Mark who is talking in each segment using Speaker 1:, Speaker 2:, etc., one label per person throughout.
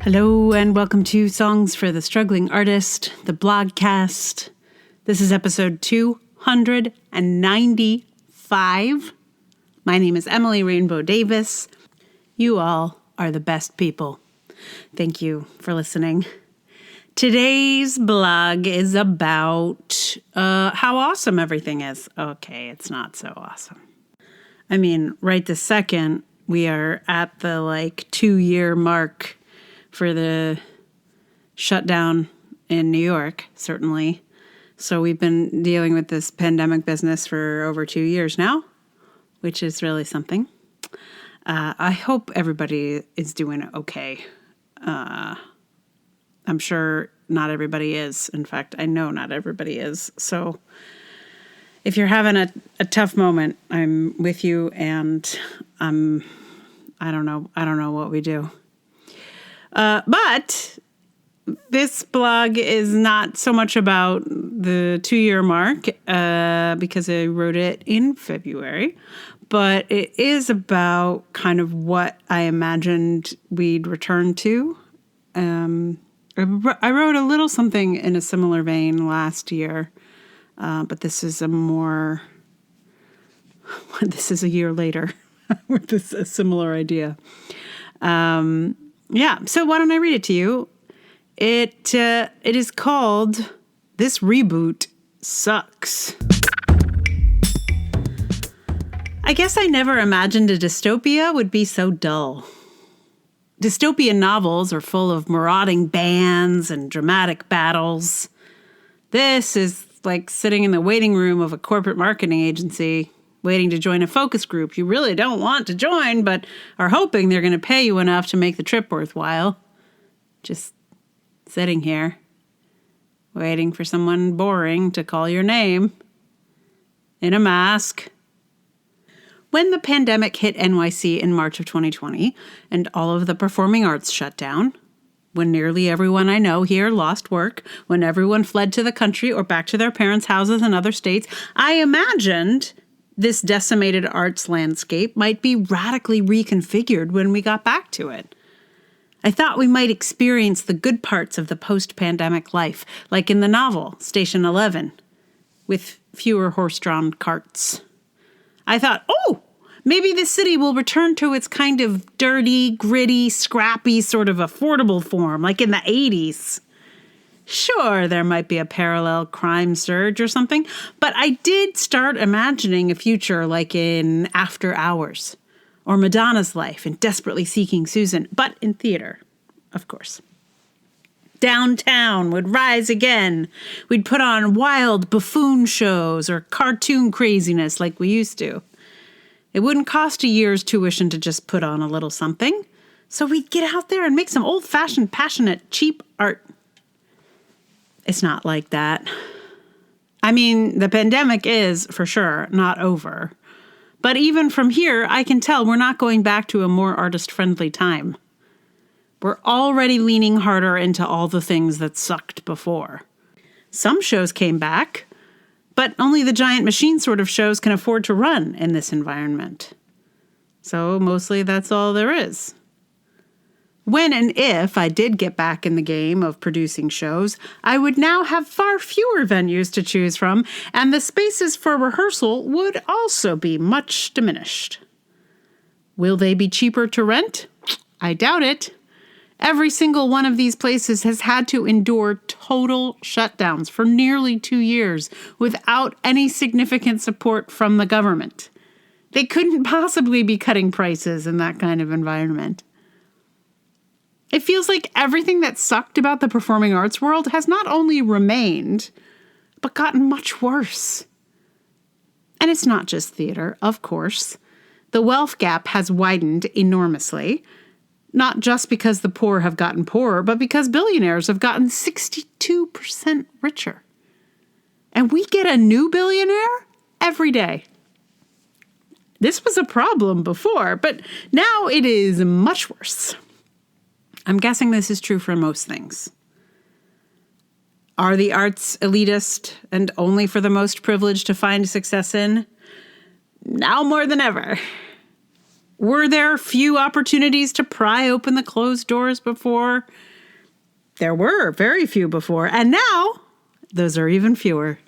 Speaker 1: Hello and welcome to Songs for the Struggling Artist, the blogcast. This is episode 295. My name is Emily Rainbow Davis. You all are the best people. Thank you for listening. Today's blog is about how awesome everything is. Okay, it's not so awesome. I mean, right this second, we are at the 2-year mark for the shutdown in New York, certainly. So we've been dealing with this pandemic business for over 2 years now, which is really something. I hope everybody is doing okay. I'm sure not everybody is. In fact, I know not everybody is. So if you're having a tough moment, I'm with you, and I don't know what we do. But this blog is not so much about the 2-year mark, because I wrote it in February, but it is about kind of what I imagined we'd return to. I wrote a little something in a similar vein last year, but this is this is a year later with a similar idea. Yeah, so why don't I read it to you? It is called This Reboot Sucks. I guess I never imagined a dystopia would be so dull. Dystopian novels are full of marauding bands and dramatic battles. This is like sitting in the waiting room of a corporate marketing agency, waiting to join a focus group you really don't want to join, but are hoping they're going to pay you enough to make the trip worthwhile. Just sitting here, waiting for someone boring to call your name, in a mask. When the pandemic hit NYC in March of 2020, and all of the performing arts shut down, when nearly everyone I know here lost work, when everyone fled to the country or back to their parents' houses in other states, I imagined this decimated arts landscape might be radically reconfigured when we got back to it. I thought we might experience the good parts of the post-pandemic life, like in the novel Station 11, with fewer horse-drawn carts. I thought, maybe this city will return to its kind of dirty, gritty, scrappy, sort of affordable form, like in the 80s. Sure, there might be a parallel crime surge or something, but I did start imagining a future like in After Hours, or Madonna's life in Desperately Seeking Susan, but in theater, of course. Downtown would rise again. We'd put on wild buffoon shows or cartoon craziness like we used to. It wouldn't cost a year's tuition to just put on a little something, so we'd get out there and make some old-fashioned, passionate, cheap art. It's not like that. I mean, the pandemic is, for sure, not over. But even from here, I can tell we're not going back to a more artist-friendly time. We're already leaning harder into all the things that sucked before. Some shows came back, but only the giant machine sort of shows can afford to run in this environment. So mostly that's all there is. When and if I did get back in the game of producing shows, I would now have far fewer venues to choose from, and the spaces for rehearsal would also be much diminished. Will they be cheaper to rent? I doubt it. Every single one of these places has had to endure total shutdowns for nearly 2 years without any significant support from the government. They couldn't possibly be cutting prices in that kind of environment. It feels like everything that sucked about the performing arts world has not only remained, but gotten much worse. And it's not just theater, of course. The wealth gap has widened enormously, not just because the poor have gotten poorer, but because billionaires have gotten 62% richer. And we get a new billionaire every day. This was a problem before, but now it is much worse. I'm guessing this is true for most things. Are the arts elitist and only for the most privileged to find success in? Now more than ever. Were there few opportunities to pry open the closed doors before? There were very few before, and now those are even fewer.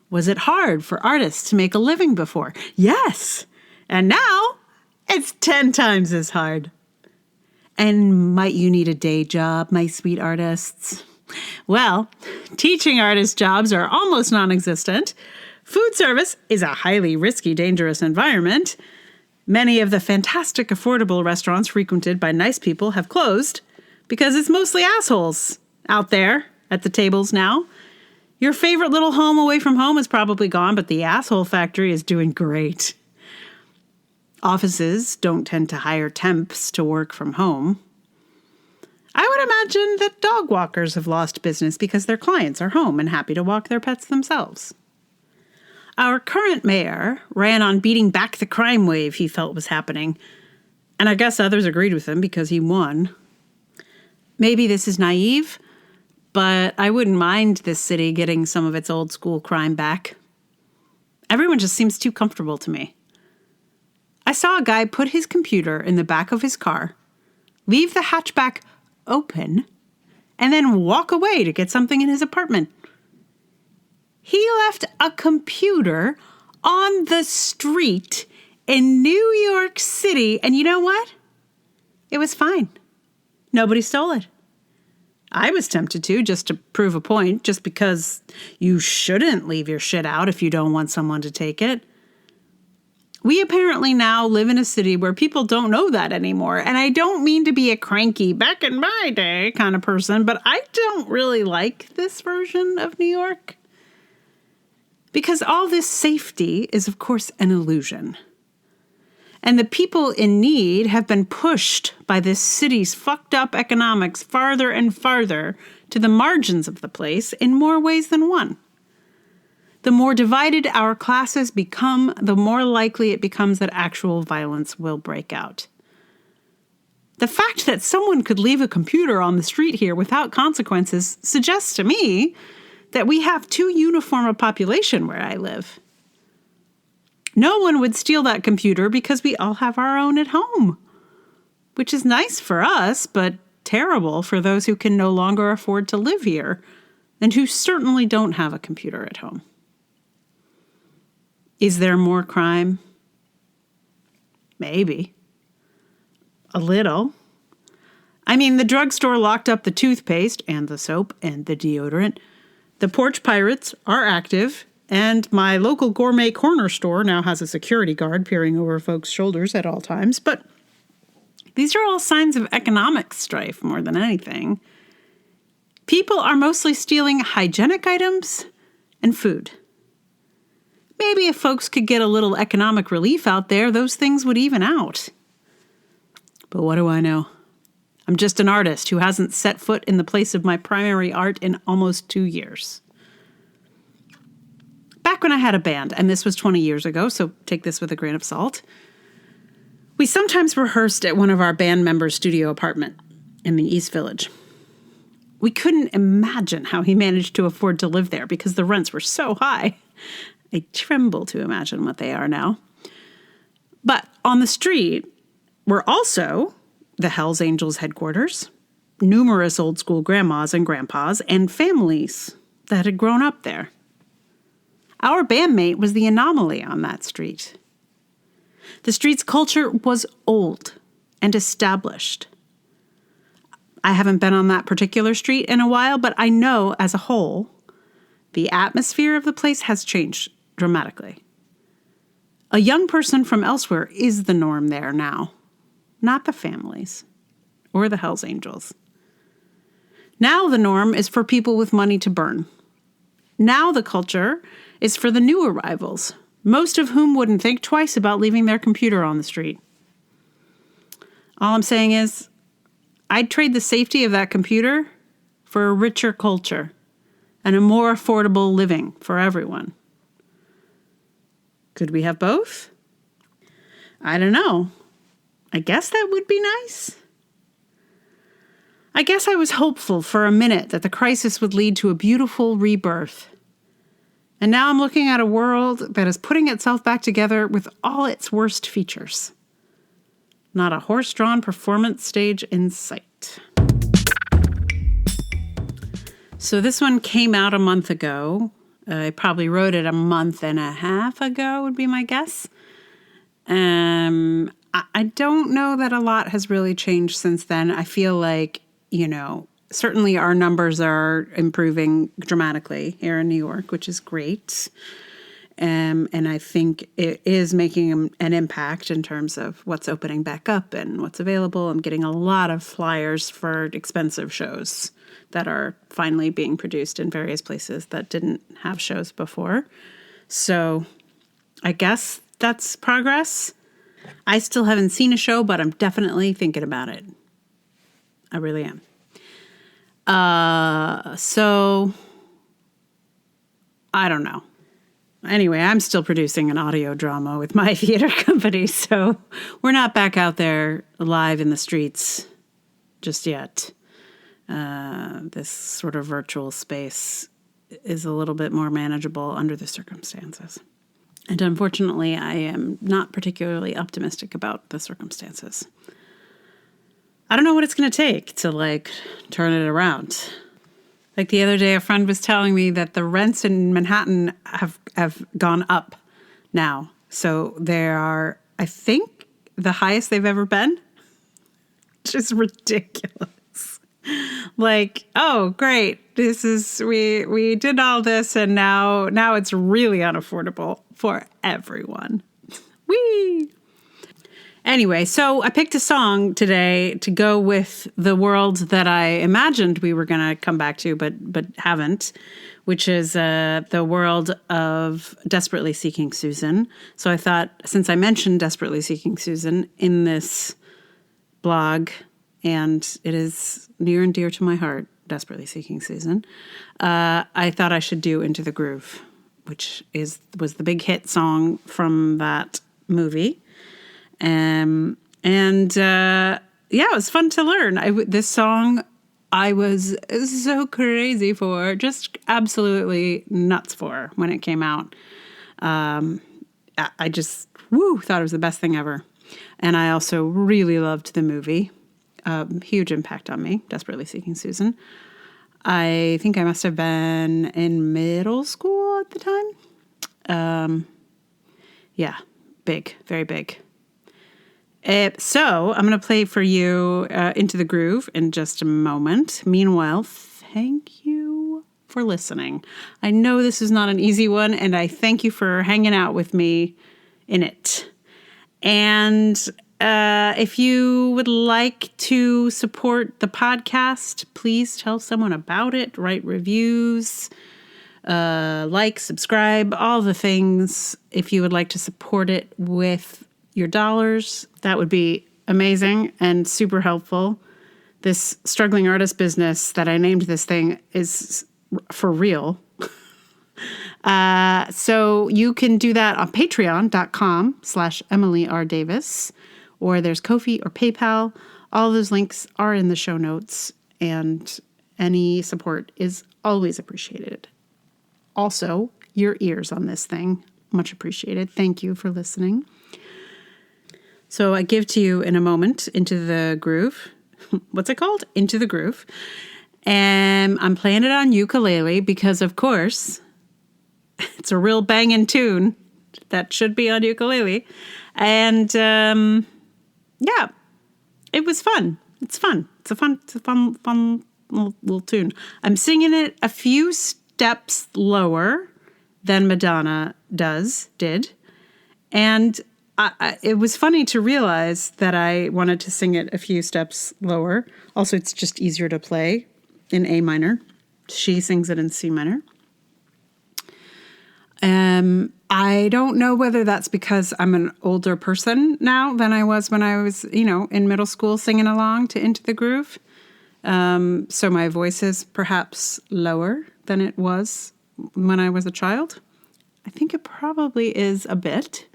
Speaker 1: Was it hard for artists to make a living before? Yes, and now it's 10 times as hard. And might you need a day job, my sweet artists? Well, teaching artist jobs are almost non-existent. Food service is a highly risky, dangerous environment. Many of the fantastic, affordable restaurants frequented by nice people have closed because it's mostly assholes out there at the tables now. Your favorite little home away from home is probably gone, but the asshole factory is doing great. Offices don't tend to hire temps to work from home. I would imagine that dog walkers have lost business because their clients are home and happy to walk their pets themselves. Our current mayor ran on beating back the crime wave he felt was happening, and I guess others agreed with him because he won. Maybe this is naive, but I wouldn't mind this city getting some of its old school crime back. Everyone just seems too comfortable to me. I saw a guy put his computer in the back of his car, leave the hatchback open, and then walk away to get something in his apartment. He left a computer on the street in New York City, and you know what? It was fine. Nobody stole it. I was tempted to, just to prove a point, just because you shouldn't leave your shit out if you don't want someone to take it. We apparently now live in a city where people don't know that anymore. And I don't mean to be a cranky back in my day kind of person, but I don't really like this version of New York. Because all this safety is, of course, an illusion. And the people in need have been pushed by this city's fucked up economics farther and farther to the margins of the place in more ways than one. The more divided our classes become, the more likely it becomes that actual violence will break out. The fact that someone could leave a computer on the street here without consequences suggests to me that we have too uniform a population where I live. No one would steal that computer because we all have our own at home, which is nice for us, but terrible for those who can no longer afford to live here and who certainly don't have a computer at home. Is there more crime? Maybe. A little. I mean, the drugstore locked up the toothpaste and the soap and the deodorant. The porch pirates are active, and my local gourmet corner store now has a security guard peering over folks' shoulders at all times. But these are all signs of economic strife more than anything. People are mostly stealing hygienic items and food. Maybe if folks could get a little economic relief out there, those things would even out. But what do I know? I'm just an artist who hasn't set foot in the place of my primary art in almost 2 years. Back when I had a band, and this was 20 years ago, so take this with a grain of salt, we sometimes rehearsed at one of our band members' studio apartment in the East Village. We couldn't imagine how he managed to afford to live there because the rents were so high. I tremble to imagine what they are now. But on the street were also the Hells Angels headquarters, numerous old school grandmas and grandpas, and families that had grown up there. Our bandmate was the anomaly on that street. The street's culture was old and established. I haven't been on that particular street in a while, but I know as a whole, the atmosphere of the place has changed dramatically. A young person from elsewhere is the norm there now, not the families or the Hells Angels. Now the norm is for people with money to burn. Now the culture is for the new arrivals, most of whom wouldn't think twice about leaving their computer on the street. All I'm saying is, I'd trade the safety of that computer for a richer culture and a more affordable living for everyone. Could we have both? I don't know. I guess that would be nice. I guess I was hopeful for a minute that the crisis would lead to a beautiful rebirth. And now I'm looking at a world that is putting itself back together with all its worst features. Not a horse-drawn performance stage in sight. So this one came out a month ago. I probably wrote it a month and a half ago, would be my guess. I don't know that a lot has really changed since then. I feel like, certainly our numbers are improving dramatically here in New York, which is great. And I think it is making an impact in terms of what's opening back up and what's available. I'm getting a lot of flyers for expensive shows that are finally being produced in various places that didn't have shows before. So I guess that's progress. I still haven't seen a show, but I'm definitely thinking about it. I really am. So I don't know. Anyway, I'm still producing an audio drama with my theater company, so we're not back out there live in the streets just yet. This sort of virtual space is a little bit more manageable under the circumstances. And unfortunately, I am not particularly optimistic about the circumstances. I don't know what it's going to take to, turn it around. Like the other day, a friend was telling me that the rents in Manhattan have gone up now. So they are, I think, the highest they've ever been. Just ridiculous. Oh, great. We did all this and now it's really unaffordable for everyone. Whee! Anyway, so I picked a song today to go with the world that I imagined we were going to come back to, but haven't, which is the world of Desperately Seeking Susan. So I thought, since I mentioned Desperately Seeking Susan in this blog, and it is near and dear to my heart, Desperately Seeking Susan, I thought I should do Into the Groove, which was the big hit song from that movie. It was fun to learn. This song I was so crazy for, just absolutely nuts for when it came out. I just, thought it was the best thing ever. And I also really loved the movie. Huge impact on me, Desperately Seeking Susan. I think I must have been in middle school at the time. Big, very big. So I'm going to play for you Into the Groove in just a moment. Meanwhile, thank you for listening. I know this is not an easy one, and I thank you for hanging out with me in it. And if you would like to support the podcast, please tell someone about it, write reviews, subscribe, all the things. If you would like to support it with your dollars, that would be amazing and super helpful. This struggling artist business that I named this thing is for real. So you can do that on patreon.com/Emily R. Davis, or there's Ko-fi or PayPal. All those links are in the show notes, and any support is always appreciated. Also, your ears on this thing, much appreciated. Thank you for listening. So I give to you in a moment Into the Groove. What's it called? Into the Groove. And I'm playing it on ukulele because, of course, it's a real banging tune that should be on ukulele. And it was fun. It's fun. It's a fun little tune. I'm singing it a few steps lower than Madonna did. And it was funny to realize that I wanted to sing it a few steps lower. Also, it's just easier to play in A minor. She sings it in C minor. I don't know whether that's because I'm an older person now than I was when I was, in middle school singing along to Into the Groove. So my voice is perhaps lower than it was when I was a child. I think it probably is a bit.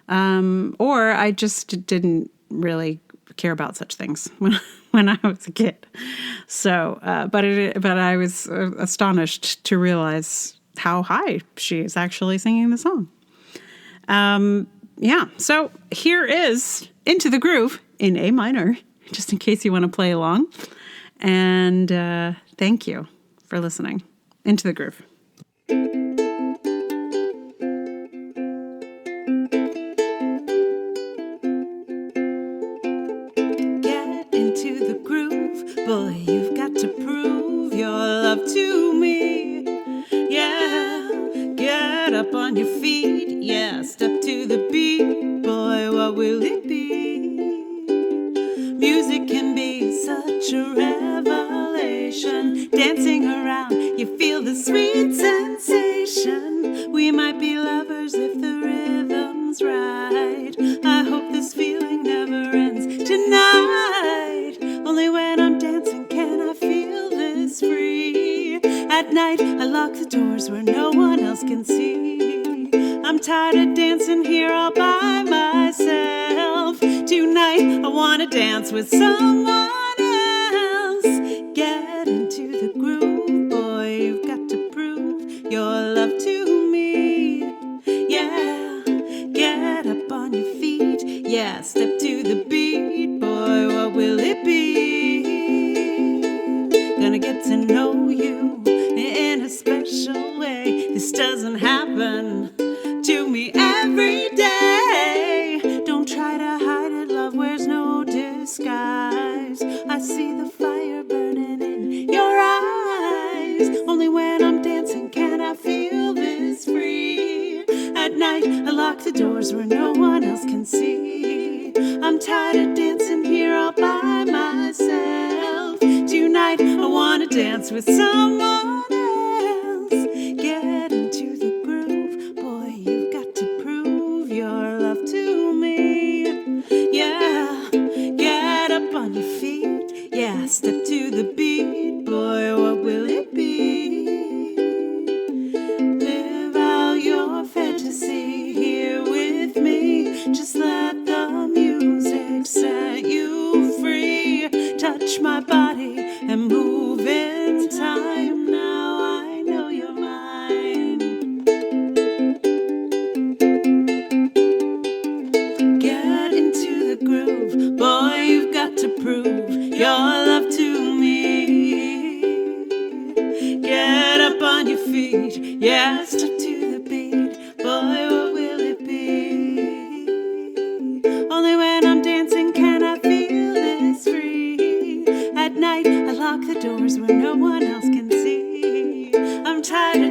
Speaker 1: Or I just didn't really care about such things when I was a kid. So, but I was astonished to realize how high she is actually singing the song. So here is Into the Groove in A minor, just in case you want to play along. And thank you for listening. Into the groove. Get into the groove, boy, you've got to prove your love to me. Yeah, get up on your feet, yeah, step to the beat, boy, what will it be? Music can be such a revelation. Dancing around, you feel the sweet sensation. We might be lovers if the rhythm's right. I hope this feeling never ends tonight. Only when I'm dancing can I feel this free. At night, I lock the doors where no one else can see. I'm tired of dancing here all by myself. Tonight, I wanna dance with someone else. Get into the groove, boy, you've got to prove your love to me. Yeah, get up on your feet, yeah, step to the beat, boy, what will it be? Gonna get to know you in a special way. This doesn't happen to me every day. Don't try to hide it, love wears no disguise. I see the fire burning in your eyes. Only when I'm dancing can I feel this free. At night, I lock the doors where no one else can see. I'm tired of dancing here all by myself. Tonight, I wanna dance with someone else. Get into the groove, boy, you've got to prove your love to me. Yeah, get up on your feet, yeah, step to the beat, boy, what will it be? Live out your fantasy here with me. Just let the music set you free. Touch my body and move in time. Now I know you're mine. Get into the groove, boy, you've got to prove your love to me. Get up on your feet, yeah, step to the beat, boy, what will it be? Only when I'm dancing can I feel this free. At night, I lock the doors where no one else can see. I'm tired of